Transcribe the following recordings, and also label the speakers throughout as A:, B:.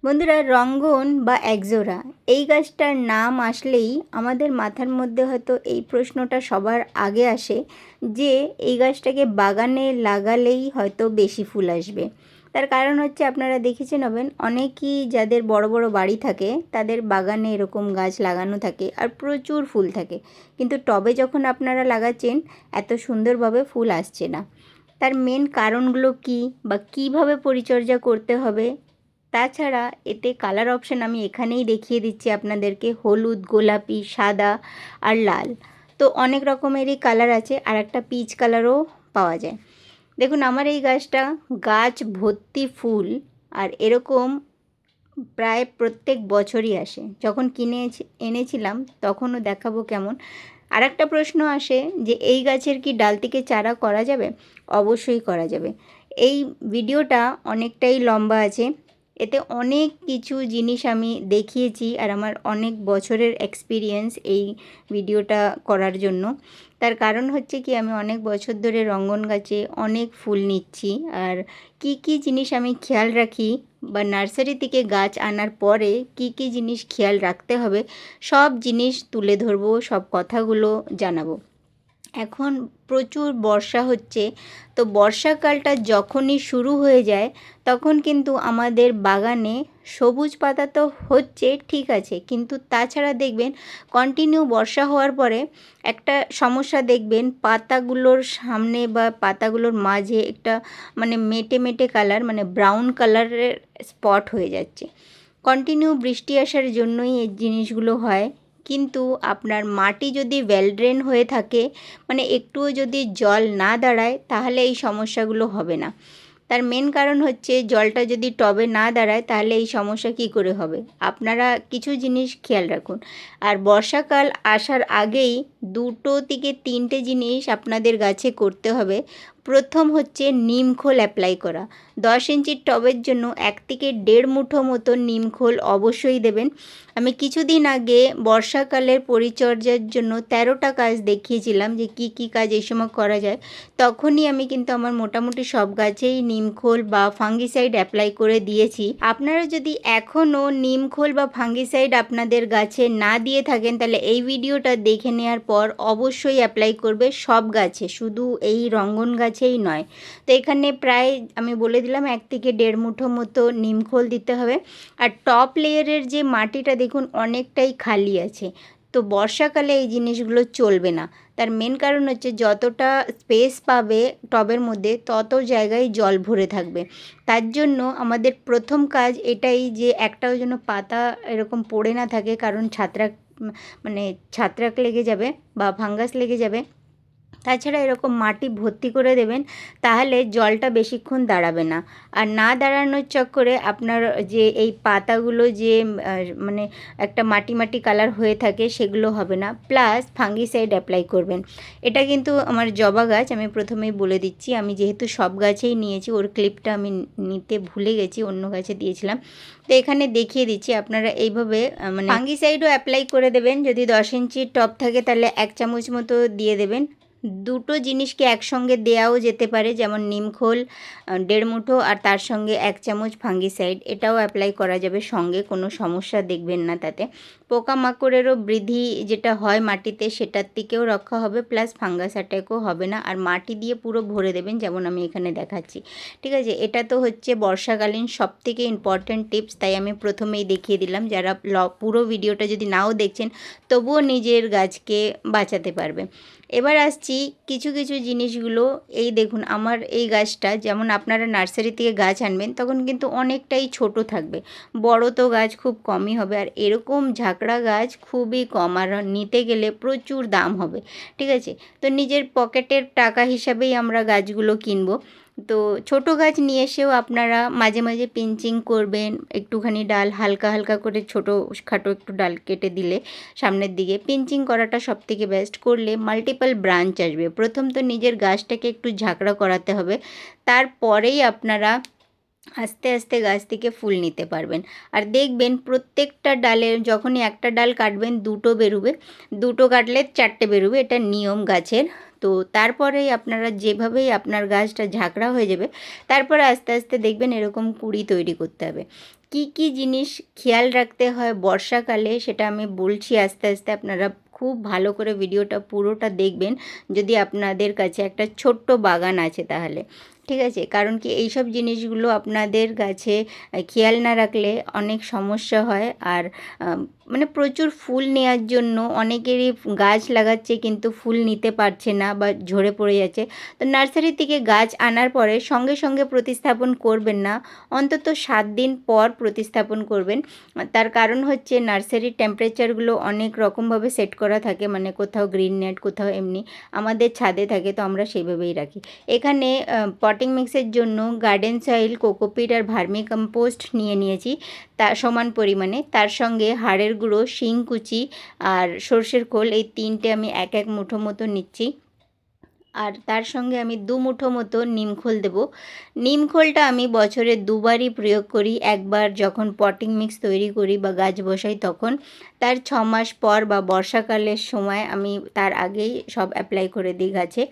A: বন্ধুরা, রঙ্গন বা একজোড়া এই গাছটার নাম আসলেই আমাদের মাথার মধ্যে হয়তো এই প্রশ্নটা সবার আগে আসে যে এই গাছটাকে বাগানে লাগালেই হয়তো বেশি ফুল আসবে। তার কারণ হচ্ছে, আপনারা দেখেছেন হবেন অনেকেই যাদের বড় বড় বাড়ি থাকে তাদের বাগানে এরকম গাছ লাগানো থাকে আর প্রচুর ফুল থাকে, কিন্তু টবে যখন আপনারা লাগাচ্ছেন এত সুন্দরভাবে ফুল আসছে না। তার মেন কারণগুলো কী বা কীভাবে পরিচর্যা করতে হবে, তাছাড়া এতে কালার অপশান আমি এখানেই দেখিয়ে দিচ্ছি আপনাদেরকে, হলুদ, গোলাপি, সাদা আর লাল। তো অনেক রকমেরই কালার আছে, আর একটা পিচ কালারও পাওয়া যায়। দেখুন আমার এই গাছটা গাছ ভর্তি ফুল, আর এরকম প্রায় প্রত্যেক বছরই আসে। যখন কিনে এনেছিলাম তখনও দেখাবো কেমন। আর একটা প্রশ্ন আসে যে এই গাছের কি ডাল থেকে চারা করা যাবে? অবশ্যই করা যাবে। এই ভিডিওটা অনেকটাই লম্বা আছে, এতে অনেক কিছু জিনিস আমি দেখিয়েছি, আর আমার অনেক বছরের এক্সপিরিয়েন্স এই ভিডিওটা করার জন্য। তার কারণ হচ্ছে কি, আমি অনেক বছর ধরে রঙ্গন গাছে অনেক ফুল নিচ্ছি, আর কি কি জিনিস আমি খেয়াল রাখি বা নার্সারি থেকে গাছ আনার পরে কি কি জিনিস খেয়াল রাখতে হবে, সব জিনিস তুলে ধরবো, সব কথাগুলো জানাবো। এখন প্রচুর বর্ষা হচ্ছে, তো বর্ষাকালটা যখনই শুরু হয়ে যায় তখন কিন্তু আমাদের বাগানে সবুজ পাতা তো হচ্ছে ঠিক আছে, কিন্তু তাছাড়া দেখবেন কন্টিনিউ বর্ষা হওয়ার পরে একটা সমস্যা দেখবেন, পাতাগুলোর সামনে বা পাতাগুলোর মাঝে একটা মেটে মেটে কালার, ব্রাউন কালারের স্পট হয়ে যাচ্ছে। কন্টিনিউ বৃষ্টি আসার জন্যই এই জিনিসগুলো হয়। কিন্তু আপনার মাটি যদি ওয়েল ড্রেন হয়ে থাকে, একটুও যদি জল না দাঁড়ায়, তাহলে এই সমস্যাগুলো হবে না। তার মেন কারণ হচ্ছে, জলটা যদি টবে না দাঁড়ায় তাহলে এই সমস্যা কি করে হবে। আপনারা কিছু জিনিস খেয়াল রাখুন। আর বর্ষাকাল আসার আগেই 2 থেকে 3টে জিনিস আপনাদের গাছে করতে হবে। প্রথম হচ্ছে নিমখোল অ্যাপ্লাই করা। 10 ইঞ্চির টবের জন্য 1 থেকে 1.5 মুঠো মতো নিমখোল অবশ্যই দেবেন। আমি কিছুদিন আগে বর্ষাকালের পরিচর্যার জন্য 13টা কাজ দেখিয়েছিলাম যে কি কি কাজ এই সময় করা যায়। তখনই আমি কিন্তু আমার মোটামুটি সব গাছেই নিমখোল বা ফাঙ্গিসাইড অ্যাপ্লাই করে দিয়েছি। আপনারা যদি এখনও নিমখোল বা ফাঙ্গিসাইড আপনাদের গাছে না দিয়ে থাকেন, তাহলে এই ভিডিওটা দেখে নেওয়ার পর অবশ্যই অ্যাপ্লাই করবে সব গাছে, শুধু এই রঙ্গন গাছেই নয়। তো এখানে প্রায় আমি বলে দিলাম 1 থেকে 1.5 মুঠো মতো নিমখোল দিতে হবে। আর টপ লেয়ারের যে মাটিটা দেখুন অনেকটাই খালি আছে, তো বর্ষাকালে এই জিনিসগুলো চলবে না। তার মেন কারণ হচ্ছে, যতটা স্পেস পাবে টবের মধ্যে তত জায়গায় জল ভরে থাকবে। তার জন্য আমাদের প্রথম কাজ এটাই যে একটাও যেন পাতা এরকম পড়ে না থাকে, কারণ ছত্রাক লেগে যাবে বা ফাঙ্গাস লেগে যাবে। তাছাড়া এরকম মাটি ভর্তি করে দেবেন, তাহলে জলটা বেশিক্ষণ দাঁড়াবে না। আর না দাঁড়ানোর চক্করে আপনার যে এই পাতাগুলো যে একটা মাটি মাটি কালার হয়ে থাকে, সেগুলো হবে না। প্লাস ফাঙ্গিসাইড অ্যাপ্লাই করবেন। এটা কিন্তু আমার জবা গাছ, আমি প্রথমেই বলে দিচ্ছি, আমি যেহেতু সব গাছেই নিয়েছি, ওর ক্লিপটা আমি নিতে ভুলে গেছি, অন্য গাছে দিয়েছিলাম। তো এখানে দেখিয়ে দিচ্ছি, আপনারা এইভাবে ফাঙ্গিসাইডও অ্যাপ্লাই করে দেবেন। যদি 10 ইঞ্চির টব থাকে তাহলে 1 চামচ মতো দিয়ে দেবেন। দুটো জিনিসকে একসঙ্গে দেওয়াও যেতে পারে, যেমন নিমখোল 1.5 মুঠো আর তার সঙ্গে 1 চামচ ফাঙ্গিসাইড, এটাও অ্যাপ্লাই করা যাবে সঙ্গে, কোনো সমস্যা দেখবেন না তাতে। পোকামাকড়েরও বৃদ্ধি যেটা হয় মাটিতে, সেটার থেকেও রক্ষা হবে, প্লাস ফাঙ্গাস অ্যাটাকও হবে না। আর মাটি দিয়ে পুরো ভরে দেবেন, যেমন আমি এখানে দেখাচ্ছি। ঠিক আছে, এটা তো হচ্ছে বর্ষাকালীন সবথেকে ইম্পর্ট্যান্ট টিপস, তাই আমি প্রথমেই দেখিয়ে দিলাম। যারা পুরো ভিডিওটা যদি নাও দেখছেন, তবুও নিজের গাছকে বাঁচাতে পারবে। এবার আসছি কিছু কিছু জিনিসগুলো। এই দেখুন আমার এই গাছটা, যেমন আপনারা নার্সারি থেকে গাছ আনবেন তখন কিন্তু অনেকটাই ছোট থাকবে, বড় তো গাছ খুব কমই হবে, আর এরকম ঝাঁকড়া গাছ খুবই কম, আর নিতে গেলে প্রচুর দাম হবে। ঠিক আছে, তো নিজের পকেটের টাকা হিসাবেই আমরা গাছগুলো কিনবো। তো ছোট গাছ নিয়ে এসেও আপনারা মাঝে মাঝে পিঞ্চিং করবেন, একটুখানি ডাল হালকা হালকা করে খাটো একটু ডাল কেটে দিলে সামনের দিকে পিঞ্চিং করাটা সবথেকে বেস্ট। করলে মাল্টিপল ব্রাঞ্চ আসবে। প্রথম তো নিজের গাছটাকে একটু ঝাঁকড়া করাতে হবে, তারপরেই আপনারা আস্তে আস্তে গাছ থেকে ফুল নিতে পারবেন। আর দেখবেন প্রত্যেকটা ডালের, যখনই একটা ডাল কাটবেন 2টো বেরোবে, 2টো কাটলে 4টে বেরোবে, এটা নিয়ম গাছের। তো তারপরেই আপনারা যেভাবেই আপনার গাছটা ঝাঁকড়া হয়ে যাবে, তারপরে আস্তে আস্তে দেখবেন এরকম কুঁড়ি তৈরি করতে হবে। কি কি জিনিস খেয়াল রাখতে হয় বর্ষাকালে সেটা আমি বলছি আস্তে আস্তে। আপনারা খুব ভালো করে ভিডিওটা পুরোটা দেখবেন যদি আপনাদের কাছে একটা ছোট্ট বাগান আছে তাহলে, ঠিক আছে? কারণ কি এইসব জিনিসগুলো আপনাদের গাছে খেয়াল না রাখলে অনেক সমস্যা হয়। আর মানে প্রচুর ফুল নেওয়ার জন্য অনেকেরই গাছ লাগাচ্ছে কিন্তু ফুল নিতে পারছে না বা ঝরে পড়ে যাচ্ছে। তো নার্সারি থেকে গাছ আনার পরে সঙ্গে সঙ্গে প্রতিস্থাপন করবেন না, অন্তত 7 দিন পর প্রতিস্থাপন করবেন। তার কারণ হচ্ছে নার্সারির টেম্পারেচারগুলো অনেক রকমভাবে সেট করা থাকে, মানে কোথাও গ্রিন নেট, কোথাও এমনি। আমাদের ছাদে থাকে তো আমরা সেইভাবেই রাখি। এখানে পটিং মিক্সের জন্য গার্ডেন সয়েল, কোকোপিট আর ভার্মি কম্পোস্ট নিয়েছি তা সমান পরিমাণে। তার সঙ্গে হাড়ের গুঁড়ো, শিংকুচি আর সর্ষের খোল, এই 3টে আমি এক এক মুঠো মতো নিচ্ছি। আর তার সঙ্গে আমি 2 মুঠো মতো নিমখোল দেবো। নিমখোলটা আমি বছরে 2বারই প্রয়োগ করি। একবার যখন পটিং মিক্স তৈরি করি বা গাছ বসাই তখন, তার 6 মাস পর বা বর্ষাকালের সময় আমি তার আগেই সব অ্যাপ্লাই করে দিই গাছে।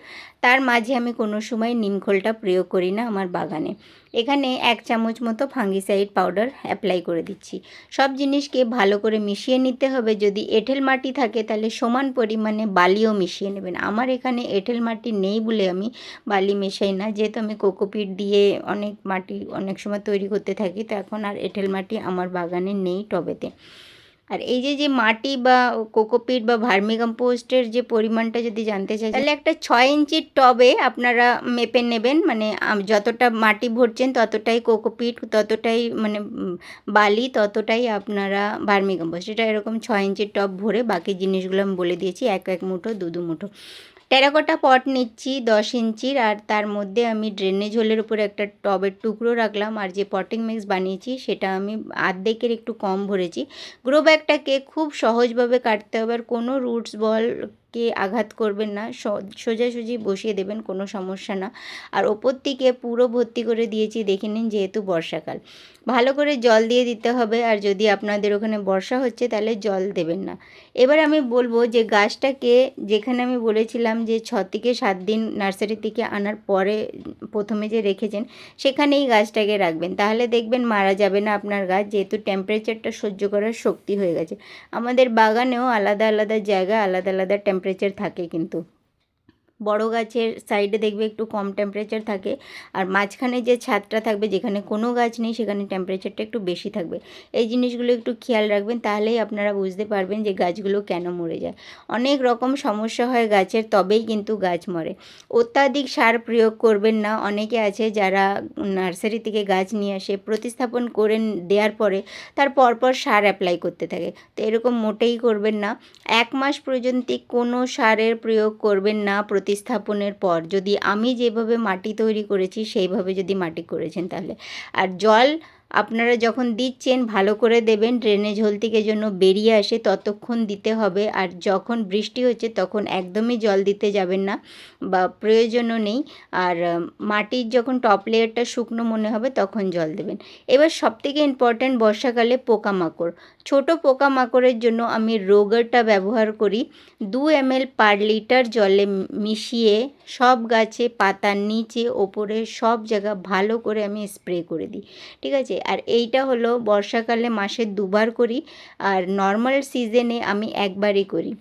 A: তার মাঝে আমি কোনো সময় নিমখোলটা প্রয়োগ করি না আমার বাগানে। এখানে 1 চামচ মতো ফাঙ্গিসাইড পাউডার অ্যাপ্লাই করে দিচ্ছি। সব জিনিসকে ভালো করে মিশিয়ে নিতে হবে। যদি এঁটেল মাটি থাকে তাহলে সমান পরিমাণে বালিও মিশিয়ে নেবেন। আমার এখানে এঁটেল মাটি নেই বলে আমি বালি মেশাই না, যেহেতু আমি কোকোপিট দিয়ে অনেক মাটি অনেক সময় তৈরি করতে থাকি, তো এখন আর এঁটেল মাটি আমার বাগানে নেই টবেতে। আর এই যে মাটি বা কোকোপিট বা ভার্মি কম্পোস্টের যে পরিমাণটা যদি জানতে চাই তাহলে একটা 6 ইঞ্চির টবে আপনারা মেপে নেবেন। মানে যতটা মাটি ভরছেন ততটাই কোকোপিট, ততটাই মানে বালি, ততটাই আপনারা ভার্মি কম্পোস্ট। এটা এরকম 6 ইঞ্চির টব ভরে বাকি জিনিসগুলো আমি বলে দিয়েছি, এক এক মুঠো, দু মুঠো। টেরাকোটা পট নিচ্ছি 10 ইঞ্চির, আর তার মধ্যে আমি ড্রেনেজ হোলের উপরে একটা টবের টুকরো রাখলাম। আর যে পটিং মিক্স বানিয়েছি সেটা আমি অর্ধেকের একটু কম ভরেছি। গ্রো ব্যাগটাকে খুব সহজভাবে কাটতে হবে, আর কোনো রুটস বলকে আঘাত করবেন না, সোজাসুজি বসিয়ে দেবেন, কোনো সমস্যা না। আর ওপর থেকে পুরো ভর্তি করে দিয়েছি, দেখে নিন, যেহেতু বর্ষাকাল। ভালো করে জল দিয়ে দিতে হবে, আর যদি আপনাদের ওখানে বর্ষা হচ্ছে তাহলে জল দেবেন না। এবার আমি বলবো যে গাছটাকে, যেখানে আমি বলেছিলাম যে 6 থেকে 7 দিন নার্সারি থেকে আনার পরে প্রথমে যে রেখেছেন সেখানেই গাছটাকে রাখবেন, তাহলে দেখবেন মারা যাবে না আপনার গাছ, যেহেতু টেম্পারেচারটা সহ্য করার শক্তি হয়ে গেছে। আমাদের বাগানেও আলাদা আলাদা জায়গায় আলাদা আলাদা টেম্পারেচার থাকে, কিন্তু বড় গাছের সাইডে দেখবে একটু কম টেম্পারেচার থাকে, আর মাঝখানে যে ছাদটা থাকবে যেখানে কোনো গাছ নেই সেখানে টেম্পারেচারটা একটু বেশি থাকবে। এই জিনিসগুলো একটু খেয়াল রাখবেন, তাহলেই আপনারা বুঝতে পারবেন যে গাছগুলো কেন মরে যায়। অনেক রকম সমস্যা হয় গাছের, তবেই কিন্তু গাছ মরে। অত্যাধিক সার প্রয়োগ করবেন না। অনেকে আছে যারা নার্সারি থেকে গাছ নিয়ে আসে, প্রতিস্থাপন করে দেওয়ার পরে তার পরপর সার অ্যাপ্লাই করতে থাকে, তো এরকম মোটেই করবেন না। 1 মাস পর্যন্ত কোনো সারের প্রয়োগ করবেন না প্রতিস্থাপনের পর, যদি আমি যেভাবে মাটি তৈরি করেছি সেইভাবে যদি মাটি করেছেন তাহলে। আর জল আপনারা যখন দিচ্ছেন ভালো করে দেবেন, ড্রেনেজ হোল থেকে যেন বেরিয়ে আসে ততক্ষণ দিতে হবে। আর যখন বৃষ্টি হচ্ছে তখন একদমই জল দিতে যাবেন না, বা প্রয়োজনও নেই। আর মাটির যখন টপ লেয়ারটা শুকনো মনে হবে তখন জল দেবেন। এবার সবথেকে ইম্পর্ট্যান্ট, বর্ষাকালে পোকামাকড়। ছোট পোকামাকড়ের জন্য আমি রোগারটা ব্যবহার করি। 2 ml পার লিটার জলে মিশিয়ে সব গাছে, পাতার নিচে, ওপরে, সব জায়গা ভালো করে আমি স্প্রে করে দিই, ঠিক আছে? আর এইটা হলো বর্ষাকালে মাসে 2বার করি, আর নর্মাল সিজনে আমি একবারই করি।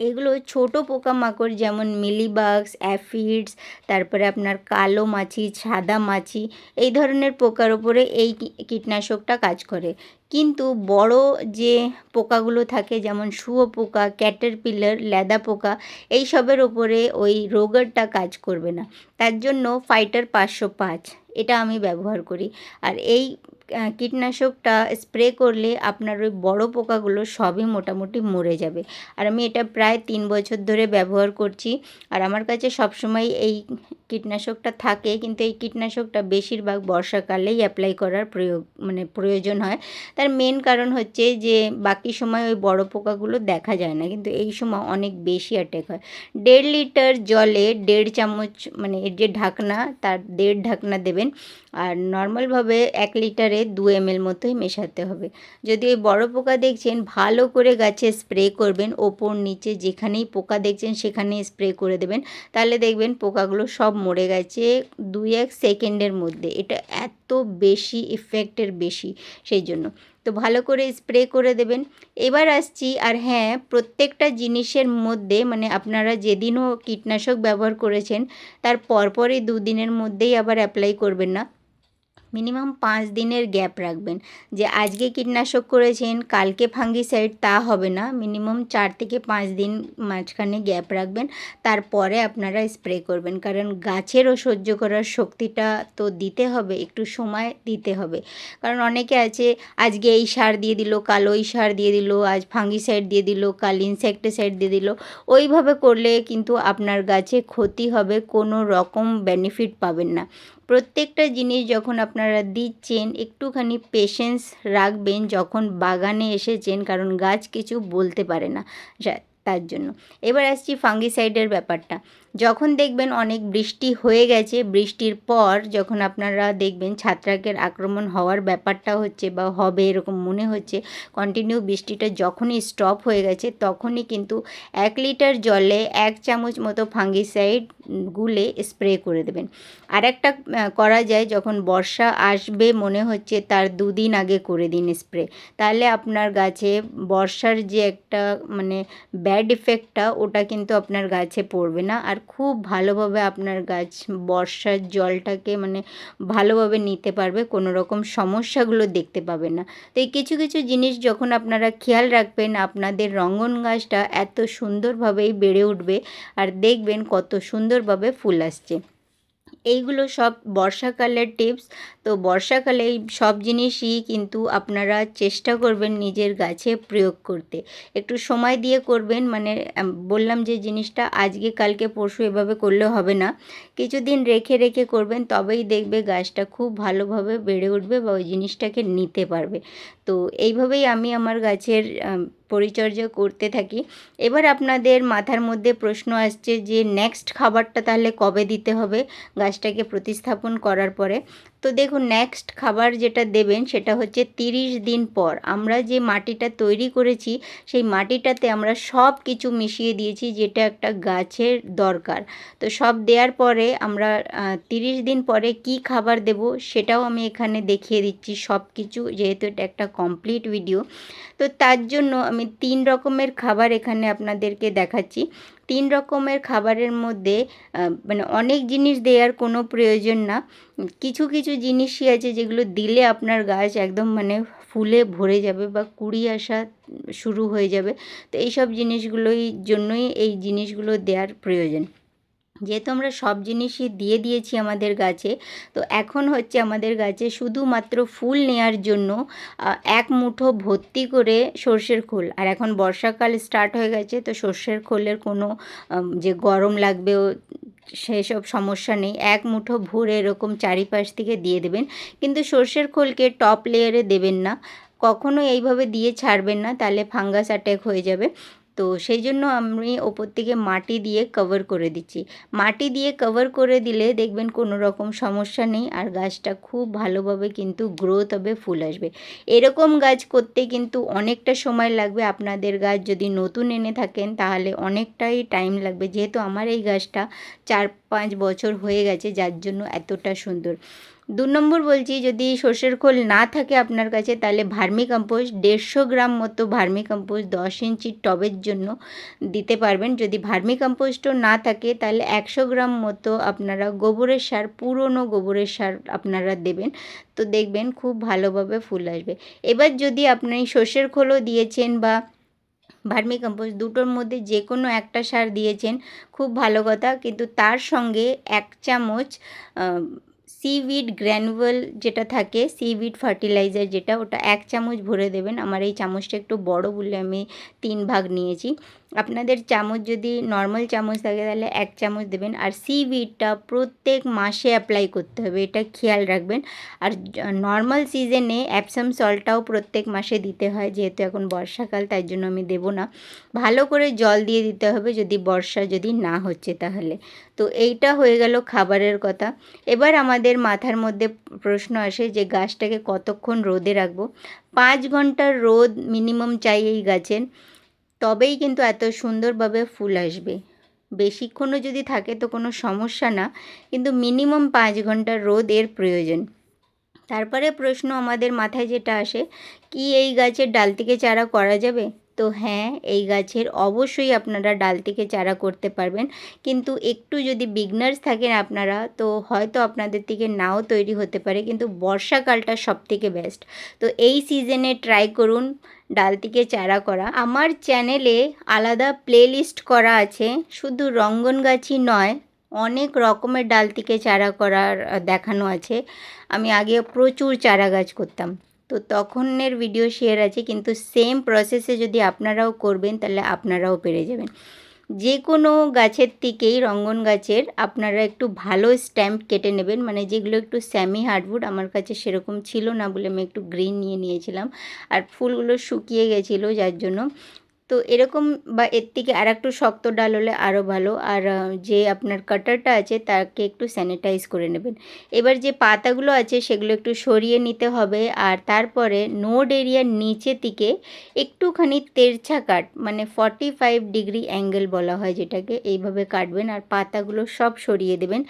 A: এগুলো ছোট পোকামাকড় যেমন মিলিবাগস, অ্যাফিডস, তারপরে আপনার কালো মাছি, সাদা মাছি, এই ধরনের পোকার ওপরে এই কীটনাশকটা কাজ করে। কিন্তু বড় যে পোকাগুলো থাকে যেমন শুঁয়োপোকা, ক্যাটারপিলার, ল্যাদা পোকা, এই সবের ওপরে ওই রোগারটা কাজ করবে না। তার জন্য ফাইটার 505 এটা আমি ব্যবহার করি। আর এই কীটনাশকটা স্প্রে করলে আপনার ওই বড় পোকাগুলো সবই মোটামুটি মরে যাবে। আর আমি এটা প্রায় 3 বছর ধরে ব্যবহার করছি, আর আমার কাছে সবসময় এই কীটনাশকটা থাকে। কিন্তু এই কীটনাশকটা বেশিরভাগ বর্ষাকালেই অ্যাপ্লাই করার প্রয়োজন হয়। তার মেন কারণ হচ্ছে যে বাকি সময় ওই বড় পোকাগুলো দেখা যায় না, কিন্তু এই সময় অনেক বেশি অ্যাটাক হয়। 1.5 লিটার জলে 1.5 চামচ, মানে এর যে ঢাকনা তার 1.5 ঢাকনা দেবেন। আর নর্মালভাবে 1 লিটারে ওয়াটারে 2 ml মতোই মেশাতে হবে। যদি ওই বড় পোকা দেখছেন ভালো করে গাছে স্প্রে করবেন, ওপর নিচে যেখানেই পোকা দেখছেন সেখানেই স্প্রে করে দেবেন, তাহলে দেখবেন পোকাগুলো সব মরে গেছে 2-1 সেকেন্ডের মধ্যে। এটা এত বেশি ইফেক্টের বেশি, সেই জন্য তো ভালো করে স্প্রে করে দেবেন। এবার আসছি, আর হ্যাঁ, প্রত্যেকটা জিনিসের মধ্যে মানে আপনারা যেদিনও কীটনাশক ব্যবহার করেছেন তার পরপরই 2 দিনের মধ্যেই আবার অ্যাপ্লাই করবেন না, মিনিমাম 5 দিনের গ্যাপ রাখবেন। যে আজকে কীটনাশক করেছেন কালকে ফাঙ্গিসাইড, তা হবে না। মিনিমাম 4 থেকে 5 দিন মাঝখানে গ্যাপ রাখবেন, তারপরে আপনারা স্প্রে করবেন। কারণ গাছেরও সহ্য করার শক্তিটা তো দিতে হবে, একটু সময় দিতে হবে। কারণ অনেকে আছে আজকে এই সার দিয়ে দিল, কাল ওই সার দিয়ে দিল, আজ ফাঙ্গিসাইড দিয়ে দিল, কাল ইনসেক্টিসাইড দিয়ে দিল। ওইভাবে করলে কিন্তু আপনার গাছে ক্ষতি হবে, কোনো রকম বেনিফিট পাবেন না। প্রত্যেকটা জিনিস যখন আপনারা দিচ্ছেন একটুখানি পেশেন্স রাখবেন যখন বাগানে এসেছেন, কারণ গাছ কিছু বলতে পারে না তার জন্য। এবার আসছি ফাঙ্গিসাইডের ব্যাপারটা। যখন দেখবেন অনেক বৃষ্টি হয়ে গেছে, বৃষ্টির পর যখন আপনারা দেখবেন ছত্রাকের আক্রমণ হওয়ার ব্যাপারটা হচ্ছে বা হবে এরকম মনে হচ্ছে, কন্টিনিউ বৃষ্টিটা যখনই স্টপ হয়ে গেছে তখনই কিন্তু 1 লিটার জলে 1 চামচ মতো ফাঙ্গিসাইড গুলে স্প্রে করে দেবেন। আর একটা করা যায়, যখন বর্ষা আসবে মনে হচ্ছে তার 2 দিন আগে করে দিন স্প্রে, তাহলে আপনার গাছে বর্ষার যে একটা মানে ব্যাড ইফেক্টটা ওটা কিন্তু আপনার গাছে পড়বে না, আর খুব ভালোভাবে আপনার গাছ বর্ষার জলটাকে মানে ভালোভাবে নিতে পারবে, কোনো রকম সমস্যাগুলো দেখতে পাবে না। তো এই কিছু কিছু জিনিস যখন আপনারা খেয়াল রাখবেন, আপনাদের রঙ্গন গাছটা এত সুন্দরভাবেই বেড়ে উঠবে, আর দেখবেন কত সুন্দরভাবে ফুল আসছে। এইগুলো সব বর্ষাকালের টিপস। তো বর্ষাকালে এই সব জিনিসই কিন্তু আপনারা চেষ্টা করবেন নিজের গাছে প্রয়োগ করতে। একটু সময় দিয়ে করবেন, মানে বললাম যে জিনিসটা আজকে কালকে পরশু এভাবে করলে হবে না, কিছুদিন রেখে রেখে করবেন, তবেই দেখবে গাছটা খুব ভালোভাবে বেড়ে উঠবে বা ওই জিনিসটাকে নিতে পারবে। তো এইভাবেই আমি আমার গাছের পরিচর্যা করতে থাকি। এবার আপনাদের মাথার মধ্যে প্রশ্ন আসছে যে নেক্সট খাবারটা তাহলে কবে দিতে হবে গাছটাকে প্রতিস্থাপন করার পরে। তো দেখুন, নেক্সট খাবার যেটা দেবেন সেটা হচ্ছে 30 দিন পর। আমরা যে মাটিটা তৈরি করেছি সেই মাটিটাতে আমরা সব কিছু মিশিয়ে দিয়েছি যেটা একটা গাছের দরকার। তো সব দেওয়ার পরে আমরা 30 দিন পরে কি খাবার দেব সেটাও আমি এখানে দেখিয়ে দিচ্ছি সব কিছু, যেহেতু এটা একটা কমপ্লিট ভিডিও। তো তার জন্য আমি 3 রকমের খাবার এখানে আপনাদেরকে দেখাচ্ছি। 3 রকমের খাবারের মধ্যে মানে অনেক জিনিস দেওয়ার কোনো প্রয়োজন না। কিছু কিছু জিনিসই আছে যেগুলো দিলে আপনার গাছ একদম মানে ফুলে ভরে যাবে বা কুঁড়ি আসা শুরু হয়ে যাবে। তো এইসব জিনিসগুলোই জন্যই এই জিনিসগুলো দেওয়ার প্রয়োজন। যেহেতু আমরা সব জিনিসই দিয়ে দিয়েছি আমাদের গাছে, তো এখন হচ্ছে আমাদের গাছে শুধুমাত্র ফুল নেওয়ার জন্য 1 মুঠো ভর্তি করে সর্ষের খোল। আর এখন বর্ষাকাল স্টার্ট হয়ে গেছে, তো সর্ষের খোলের কোনো যে গরম লাগবে সেসব সমস্যা নেই। 1 মুঠো ভরে এরকম চারিপাশ থেকে দিয়ে দেবেন, কিন্তু সর্ষের খোলকে টপ লেয়ারে দেবেন না, কখনো এইভাবে দিয়ে ছাড়বেন না, তাহলে ফাঙ্গাস অ্যাটাক হয়ে যাবে। তো সেই জন্য আমি ওপর থেকে মাটি দিয়ে কভার করে দিচ্ছি। মাটি দিয়ে কভার করে দিলে দেখবেন কোনো রকম সমস্যা নেই, আর গাছটা খুব ভালোভাবে কিন্তু গ্রোথ হবে, ফুল আসবে। এরকম গাছ করতে কিন্তু অনেকটা সময় লাগবে। আপনাদের গাছ যদি নতুন এনে থাকেন তাহলে অনেকটাই টাইম লাগবে, যেহেতু আমার এই গাছটা 4-5 বছর হয়ে গেছে, যার জন্য এতটা সুন্দর। 2 নম্বর বলছি, যদি সর্ষের খোল না থাকে আপনার কাছে তাহলে ভার্মি কম্পোস্ট 150 গ্রাম মতো ভার্মি কম্পোস্ট 10 ইঞ্চির টবের জন্য দিতে পারবেন। যদি ভার্মি কম্পোস্টও না থাকে তাহলে 100 গ্রাম মতো আপনারা গোবরের সার, পুরনো গোবরের সার আপনারা দেবেন, তো দেখবেন খুব ভালোভাবে ফুল আসবে। এবার যদি আপনি সর্ষের খোলও দিয়েছেন বা ভার্মি কম্পোস্ট, দুটোর মধ্যে যে কোনো একটা সার দিয়েছেন, খুব ভালো কথা, কিন্তু তার সঙ্গে 1 চামচ সিউইড গ্র্যানুয়াল যেটা থাকে, সিউইড ফার্টিলাইজার যেটা, ওটা 1 চামচ ভরে দেবেন। আমার এই চামচটা একটু বড় বলে আমি 3 ভাগ নিয়েছি। আপনাদের চামচ যদি নর্মাল চামচ থাকে তাহলে 1 চামচ দেবেন। আর সিভিডটা প্রত্যেক মাসে অ্যাপ্লাই করতে হবে, এটা খেয়াল রাখবেন। আর নর্মাল সিজনে অ্যাপসাম সল্টটাও প্রত্যেক মাসে দিতে হয়, যেহেতু এখন বর্ষাকাল তাই জন্য আমি দেবো না। ভালো করে জল দিয়ে দিতে হবে যদি বর্ষা যদি না হচ্ছে তাহলে। তো এইটা হয়ে গেল খাবারের কথা। এবার আমাদের মাথার মধ্যে প্রশ্ন আসে যে গাছটাকে কতক্ষণ রোদে রাখবো। 5 ঘন্টার রোদ মিনিমাম চাই এই গাছের, তবেই কিন্তু এত সুন্দরভাবে ফুল আসবে। বেশিক্ষণও যদি থাকে তো কোনো সমস্যা না, কিন্তু মিনিমাম 5 ঘন্টার রোদ এর প্রয়োজন। তারপরে প্রশ্ন আমাদের মাথায় যেটা আসে, কি এই গাছের ডাল থেকে চারা করা যাবে? তো হ্যাঁ, এই গাছের অবশ্যই আপনারা ডাল থেকে চারা করতে পারবেন, কিন্তু একটু যদি বিগনার্স থাকেন আপনারা তো হয়তো আপনাদের থেকে নাও তৈরি হতে পারে, কিন্তু বর্ষাকালটা সবথেকে বেস্ট। তো এই সিজনে ট্রাই করুন ডাল থেকে চারা করা। আমার চ্যানেলে আলাদা প্লেলিস্ট করা আছে, শুধু রঙ্গন গাছই নয়, অনেক রকমের ডাল থেকে চারা করার দেখানো আছে। আমি আগে প্রচুর চারা গাছ করতাম, তো তখনের ভিডিও শেয়ার আছে, কিন্তু সেম প্রসেসে যদি আপনারাও করবেন তাহলে আপনারাও পেরে যাবেন। যে কোনো গাছের থেকেই রঙ্গন গাছের আপনারা একটু ভালো স্ট্যাম্প কেটে নেবেন, মানে যেগুলো একটু সেমি হার্ডউড, আমার কাছে সেরকম ছিল না বলে আমি একটু গ্রিন নিয়েছিলাম, আর ফুলগুলো শুকিয়ে গেছিলো যার জন্য। তো এরকম বা এর থেকে আর একটু শক্ত ডাল হলে আরও ভালো। আর যে আপনার কাটারটা আছে তাকে একটু স্যানিটাইজ করে নেবেন। এবার যে পাতাগুলো আছে সেগুলো একটু সরিয়ে নিতে হবে, আর তারপরে নোড এরিয়ার নিচে থেকে একটুখানি তেরছা কাট, মানে 45 ডিগ্রি অ্যাঙ্গেল বলা হয় যেটাকে, এইভাবে কাটবেন আর পাতাগুলো সব সরিয়ে দেবেন।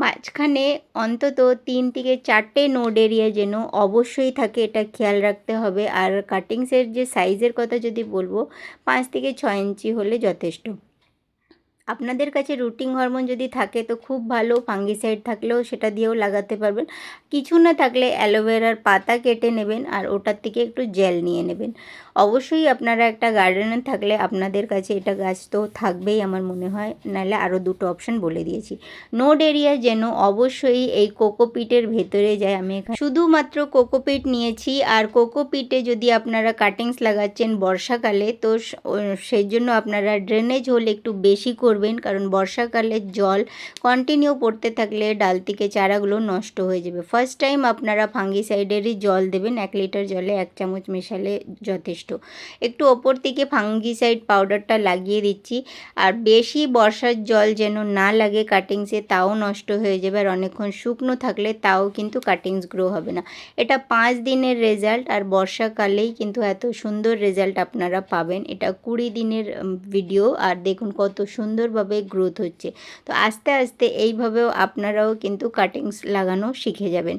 A: মাঝখানে অন্তত 3 থেকে 4টে নোড এরিয়া যেন অবশ্যই থাকে, এটা খেয়াল রাখতে হবে। আর কাটিংসের যে সাইজের কথা যদি বলবো, 5 থেকে 6 ইঞ্চি হলে যথেষ্ট। আপনাদের কাছে রুটিং হরমোন যদি থাকে তো খুব ভালো, ফাঙ্গিসাইড থাকলেও সেটা দিয়েও লাগাতে পারবেন। কিছু না থাকলে অ্যালোভেরার পাতা কেটে নেবেন আর ওটার থেকে একটু জেল নিয়ে নেবেন। অবশ্যই আপনারা একটা গার্ডেনার থাকলে আপনাদের কাছে এটা গাছ তো থাকবেই আমার মনে হয়, নাহলে আরও দুটো অপশান বলে দিয়েছি। নোড এরিয়া যেন অবশ্যই এই কোকোপিটের ভেতরে যায়। আমি এখানে শুধুমাত্র কোকোপিট নিয়েছি, আর কোকোপিটে যদি আপনারা কাটিংস লাগাচ্ছেন বর্ষাকালে তো সেই জন্য আপনারা ড্রেনেজ হোল একটু বেশি করবেন, কারণ বর্ষাকালে জল কন্টিনিউ পড়তে থাকলে ডাল থেকে চারাগুলো নষ্ট হয়ে যাবে। ফার্স্ট টাইম আপনারা ফাঙ্গিসাইডেরই জল দেবেন, 1 লিটার জলে 1 চামচ মেশালে যথেষ্ট। একটু ওপর থেকে ফাঙ্গিসাইড পাউডারটা লাগিয়ে দিচ্ছি। আর বেশি বর্ষার জল যেন না লাগে কাটিংসে, তাও নষ্ট হয়ে যাবে। আর অনেকক্ষণ শুকনো থাকলে তাও কিন্তু কাটিংস গ্রো হবে না। এটা 5 দিনের রেজাল্ট, আর বর্ষাকালেই কিন্তু এত সুন্দর রেজাল্ট আপনারা পাবেন। এটা 20 দিনের ভিডিও, আর দেখুন কত সুন্দরভাবে গ্রোথ হচ্ছে। তো আস্তে আস্তে এইভাবেও আপনারাও কিন্তু কাটিংস লাগানো শিখে যাবেন।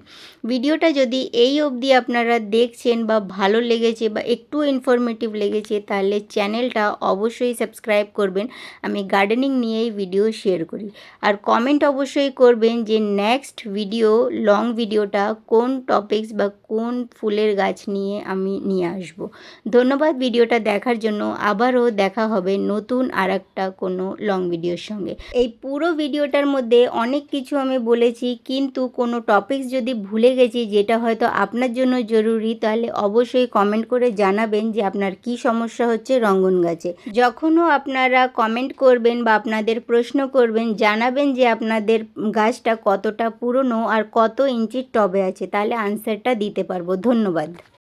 A: ভিডিওটা যদি এই অবধি আপনারা দেখছেন বা ভালো লেগেছে বা একটু ইনফরমেটিভ লেগেছে তাহলে চ্যানেলটা অবশ্যই সাবস্ক্রাইব করবেন। আমি গার্ডেনিং নিয়েই ভিডিও শেয়ার করি। আর কমেন্ট অবশ্যই করবেন যে নেক্সট ভিডিও লং ভিডিওটা কোন টপিকস বা কোন ফুলের গাছ নিয়ে আমি নিয়ে আসব। ধন্যবাদ ভিডিওটা দেখার জন্য। আবারও দেখা হবে নতুন আরেকটা কোনো লং ভিডিওর সঙ্গে। এই পুরো ভিডিওটার মধ্যে অনেক কিছু আমি বলেছি, কিন্তু কোনো টপিকস যদি ভুলে গেছি যেটা হয়তো আপনার জন্য জরুরি, তাহলে অবশ্যই কমেন্ট করে জানাবেন যে আপনার কি সমস্যা হচ্ছে রঙ্গন গাছে। যখনও আপনারা কমেন্ট করবেন বা আপনাদের প্রশ্ন করবেন, জানাবেন যে আপনাদের গাছটা কতটা পুরনো আর কত ইঞ্চির টবে আছে, তাহলে আনসারটা দিতে পারবো। ধন্যবাদ।